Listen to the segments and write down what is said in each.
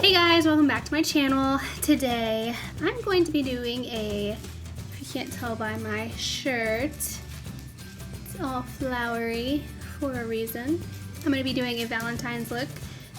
Hey guys, welcome back to my channel. Today I'm going to be doing if you can't tell by my shirt, it's all flowery for a reason. I'm going to be doing a Valentine's look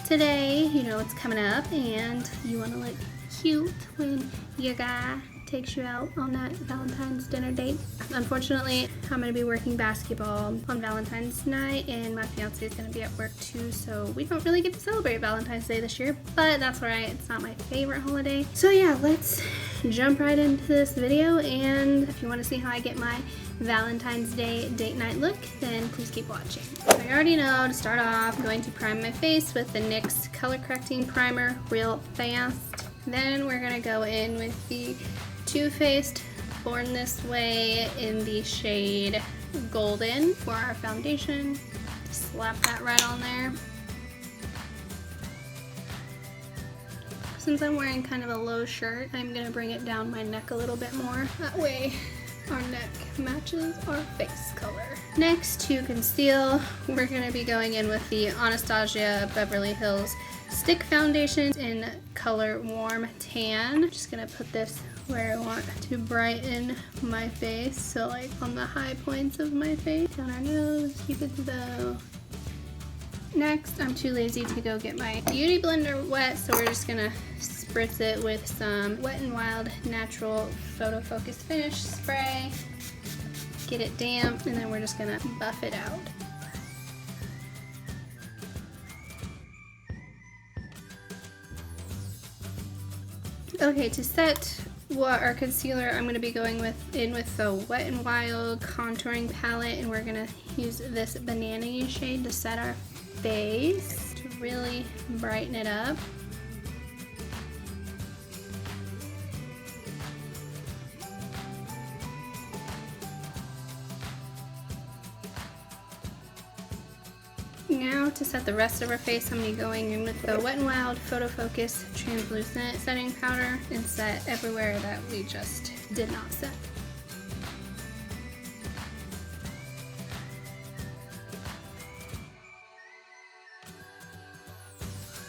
today. You know it's coming up and you want to look cute when your guy takes you out on that Valentine's dinner date. Unfortunately, I'm going to be working basketball on Valentine's night and my fiance is going to be at work too, so we don't really get to celebrate Valentine's Day this year, but that's alright. It's not my favorite holiday. So yeah, let's jump right into this video, and if you want to see how I get my Valentine's Day date night look, then please keep watching. So you already know, to start off, I'm going to prime my face with the NYX Color Correcting Primer real fast. Then we're going to go in with the Too Faced Born This Way in the shade Golden for our foundation. Just slap that right on there. Since I'm wearing kind of a low shirt, I'm going to bring it down my neck a little bit more. That way our neck matches our face color. Next, to conceal, we're going to be going in with the Anastasia Beverly Hills Stick Foundation in color Warm Tan. Just going to put this where I want to brighten my face, so like on the high points of my face. Down our nose, Cupid's bow. Next, I'm too lazy to go get my beauty blender wet, so we're just gonna spritz it with some Wet n Wild Natural Photo Focus Finish spray. Get it damp, and then we're just gonna buff it out. Okay, to set our concealer, I'm going to be going in with the Wet n Wild contouring palette, and we're going to use this banana shade to set our face to really brighten it up. Now to set the rest of our face, I'm going to be going in with the Wet n Wild Photo Focus Translucent Setting Powder and set everywhere that we just did not set.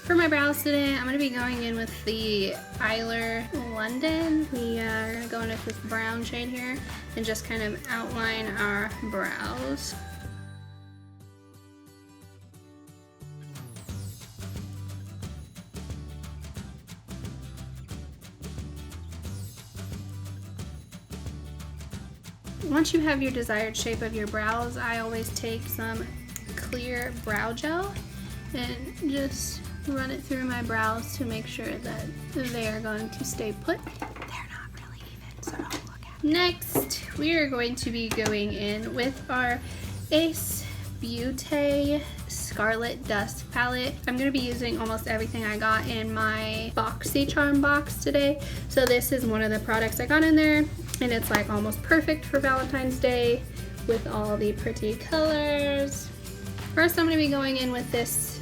For my brows today, I'm going to be going in with the Eyeliner London. We are going to go in with this brown shade here and just kind of outline our brows. Once you have your desired shape of your brows, I always take some clear brow gel and just run it through my brows to make sure that they are going to stay put. They're not really even, so don't look at them. Next, we are going to be going in with our Ace Beauté Scarlet Dust palette. I'm going to be using almost everything I got in my BoxyCharm box today. So this is one of the products I got in there, and it's like almost perfect for Valentine's Day with all the pretty colors. First, I'm going to be going in with this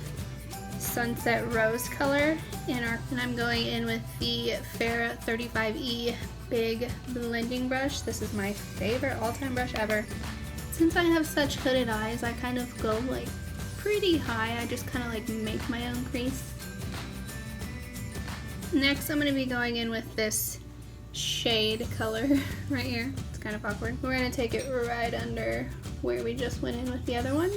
Sunset Rose color, and I'm going in with the Farrah 35E Big Blending Brush. This is my favorite all-time brush ever. Since I have such hooded eyes, I kind of go like pretty high. I just kind of like make my own crease. Next, I'm going to be going in with this shade color right here. It's kind of awkward. We're going to take it right under where we just went in with the other one.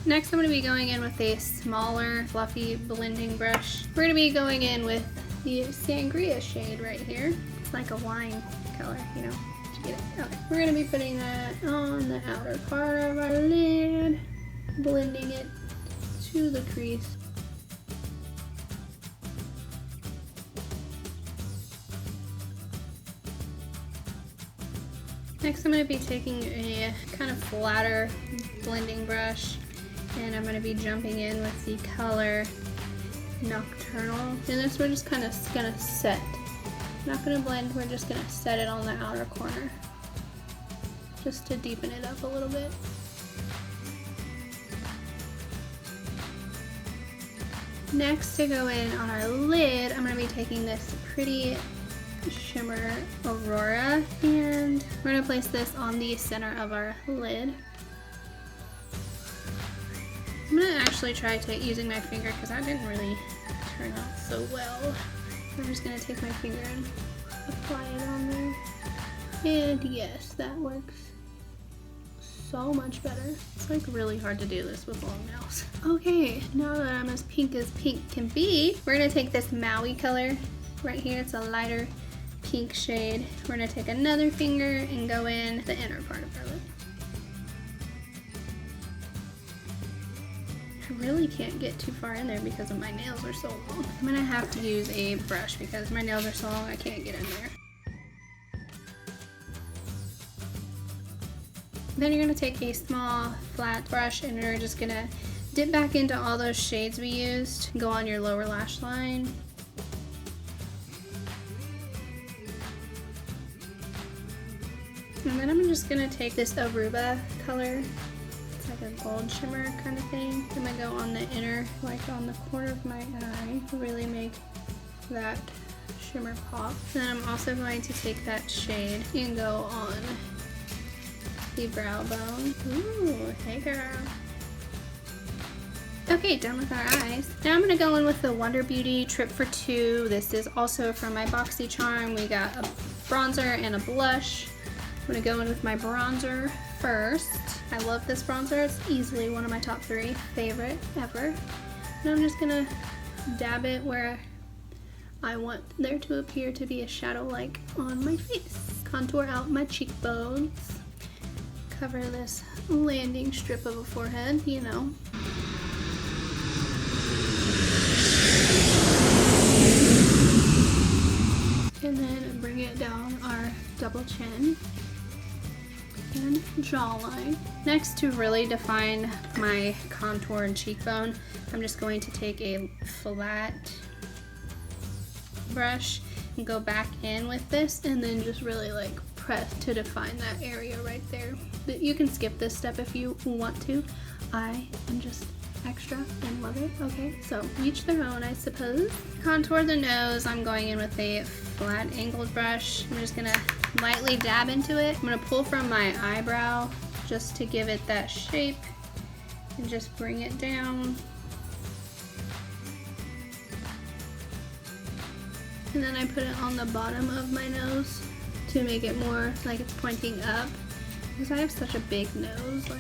Next, I'm going to be going in with a smaller fluffy blending brush. We're going to be going in with the Sangria shade right here. It's like a wine color, you know. Did you get it? Okay. We're going to be putting that on the outer part of our lid, blending it to the crease. Next, I'm going to be taking a kind of flatter blending brush, and I'm going to be jumping in with the color Nocturnal. And this we're just kind of going to set. Not going to blend, we're just going to set it on the outer corner just to deepen it up a little bit. Next, to go in on our lid, I'm going to be taking this pretty shimmer Aurora, and we're going to place this on the center of our lid. I'm gonna actually try using my finger because that didn't really turn out so well. I'm just gonna take my finger and apply it on there. And yes, that works so much better. It's like really hard to do this with long nails. Okay, now that I'm as pink can be, we're gonna take this Maui color right here. It's a lighter pink shade. We're gonna take another finger and go in the inner part of our lip. I really can't get too far in there because of my nails are so long. I'm gonna have to use a brush because my nails are so long I can't get in there. Then you're gonna take a small flat brush and you're just gonna dip back into all those shades we used. Go on your lower lash line. And then I'm just gonna take this Aruba color. It's like a gold shimmer kind of thing. I'm gonna go on the inner, like on the corner of my eye, to really make that shimmer pop. And then I'm also going to take that shade and go on the brow bone. Ooh, hey girl. Okay, done with our eyes. Now I'm gonna go in with the Wonder Beauty Trip for Two. This is also from my BoxyCharm. We got a bronzer and a blush. I'm gonna go in with my bronzer first. I love this bronzer. It's easily one of my top 3 favorite ever. And I'm just gonna dab it where I want there to appear to be a shadow like on my face. Contour out my cheekbones. Cover this landing strip of a forehead, you know. And then bring it down our double chin and jawline. Next, to really define my contour and cheekbone, I'm just going to take a flat brush and go back in with this and then just really like press to define that area right there. But you can skip this step if you want to. I am just extra and love it. Okay, so each their own, I suppose. Contour the nose. I'm going in with a flat angled brush. I'm just gonna lightly dab into it. I'm gonna pull from my eyebrow just to give it that shape and just bring it down. And then I put it on the bottom of my nose to make it more like it's pointing up. Because I have such a big nose, like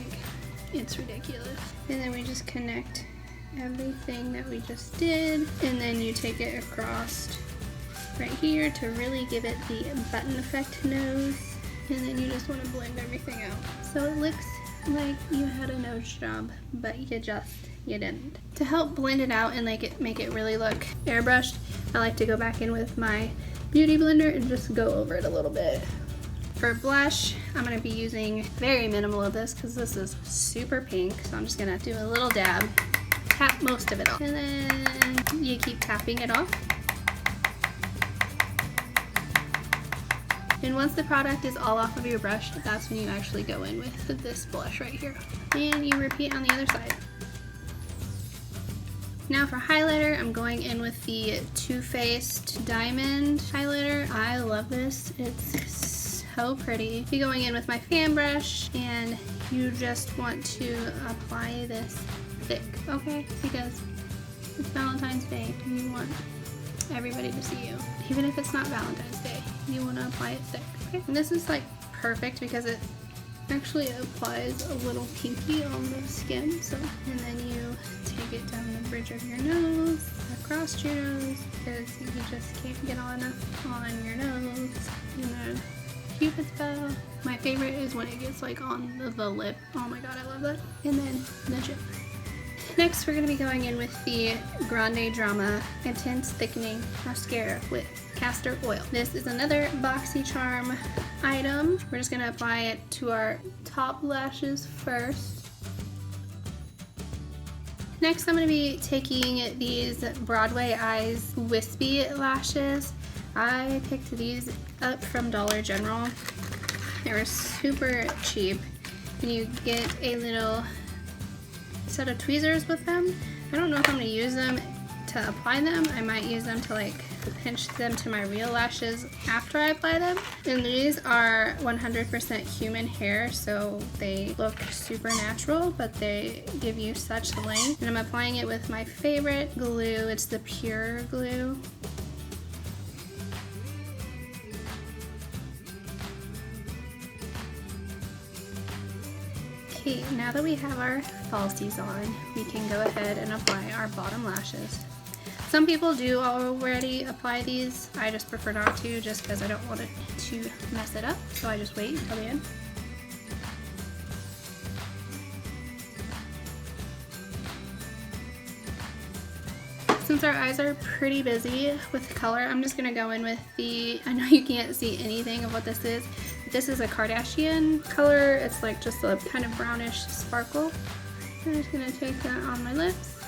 it's ridiculous. And then we just connect everything that we just did. And then you take it across right here to really give it the button effect nose. And then you just want to blend everything out. So it looks like you had a nose job, but you didn't. To help blend it out and make it really look airbrushed, I like to go back in with my beauty blender and just go over it a little bit. For blush, I'm going to be using very minimal of this because this is super pink. So I'm just going to do a little dab, tap most of it off, and then you keep tapping it off. And once the product is all off of your brush, that's when you actually go in with this blush right here. And you repeat on the other side. Now for highlighter, I'm going in with the Too Faced Diamond highlighter. I love this. It's so pretty. Be going in with my fan brush, and you just want to apply this thick, okay? Because it's Valentine's Day and you want everybody to see you. Even if it's not Valentine's Day, you want to apply it thick, okay? And this is like perfect because it actually applies a little pinky on the skin. So, and then you take it down the bridge of your nose, across your nose, because you just can't get on enough on your nose. And then Cupid's bow. My favorite is when it gets like on the lip. Oh my god, I love that. And then the chin. Next, we're going to be going in with the Grande Drama Intense Thickening Mascara with castor oil. This is another BoxyCharm item. We're just going to apply it to our top lashes first. Next, I'm going to be taking these Broadway Eyes Wispy lashes. I picked these up from Dollar General. They were super cheap. And you get a little set of tweezers with them. I don't know if I'm going to use them to apply them. I might use them to like pinch them to my real lashes after I apply them. And these are 100% human hair, so they look super natural, but they give you such length. And I'm applying it with my favorite glue. It's the Pure glue. Okay, now that we have our falsies on, we can go ahead and apply our bottom lashes. Some people do already apply these. I just prefer not to, just because I don't want it to mess it up, so I just wait until the end. Since our eyes are pretty busy with color, I'm just going to go in with the, I know you can't see anything of what this is. This is a Kardashian color. It's like just a kind of brownish sparkle. I'm just going to take that on my lips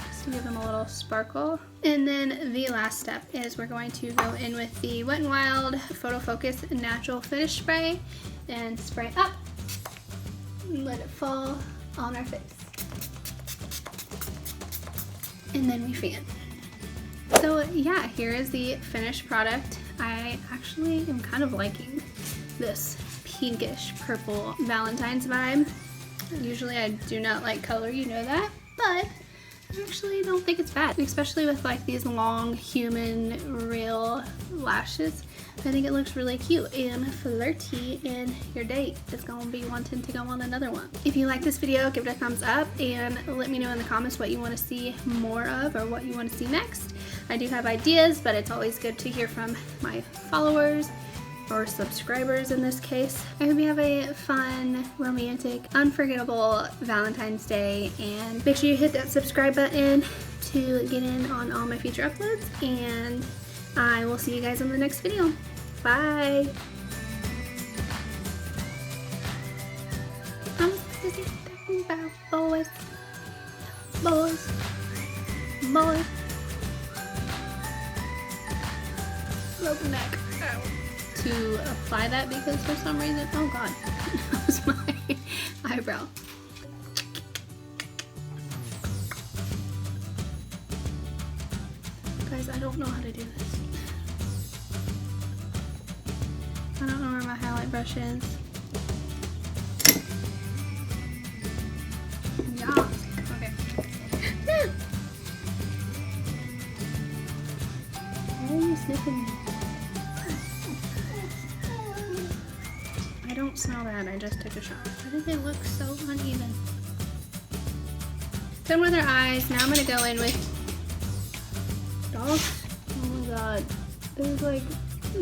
just to give them a little sparkle. And then the last step is we're going to go in with the Wet n Wild Photo Focus Natural Finish Spray and spray up and let it fall on our face. And then we fan. So yeah, here is the finished product. I actually am kind of liking this pinkish purple Valentine's vibe. Usually I do not like color, you know that, but I actually don't think it's bad, especially with like these long human real lashes. I think it looks really cute and flirty, and your date is going to be wanting to go on another one. If you like this video, give it a thumbs up and let me know in the comments what you want to see more of or what you want to see next. I do have ideas, but it's always good to hear from my followers or subscribers in this case. I hope you have a fun, romantic, unforgettable Valentine's Day, and make sure you hit that subscribe button to get in on all my future uploads, and I will see you guys in the next video. Bye! I'm busy thinking about boys. Boys. Boys. Broken neck. Ow. To apply that, because for some reason, oh god, that was my eyebrow. Guys, I don't know how to do this. I don't know where my highlight brush is. Yeah. Okay. Why are you sniffing me? I don't smell bad, I just took a shot. Why did they look so uneven? Done with our eyes, now I'm gonna go in with dogs. Oh my god. There's like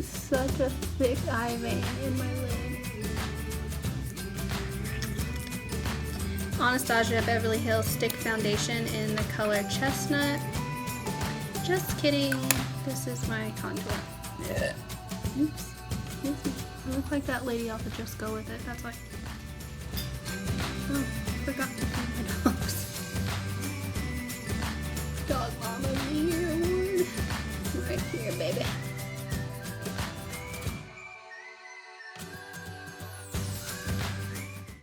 such a thick eye vein in my lid. Anastasia Beverly Hills Stick Foundation in the color Chestnut. Just kidding. This is my contour. Yeah. Oops. Excuse me. I look like that lady off of Just Go With It. That's why. Oh, forgot to feed my dogs. Dog mama, here, right here, baby.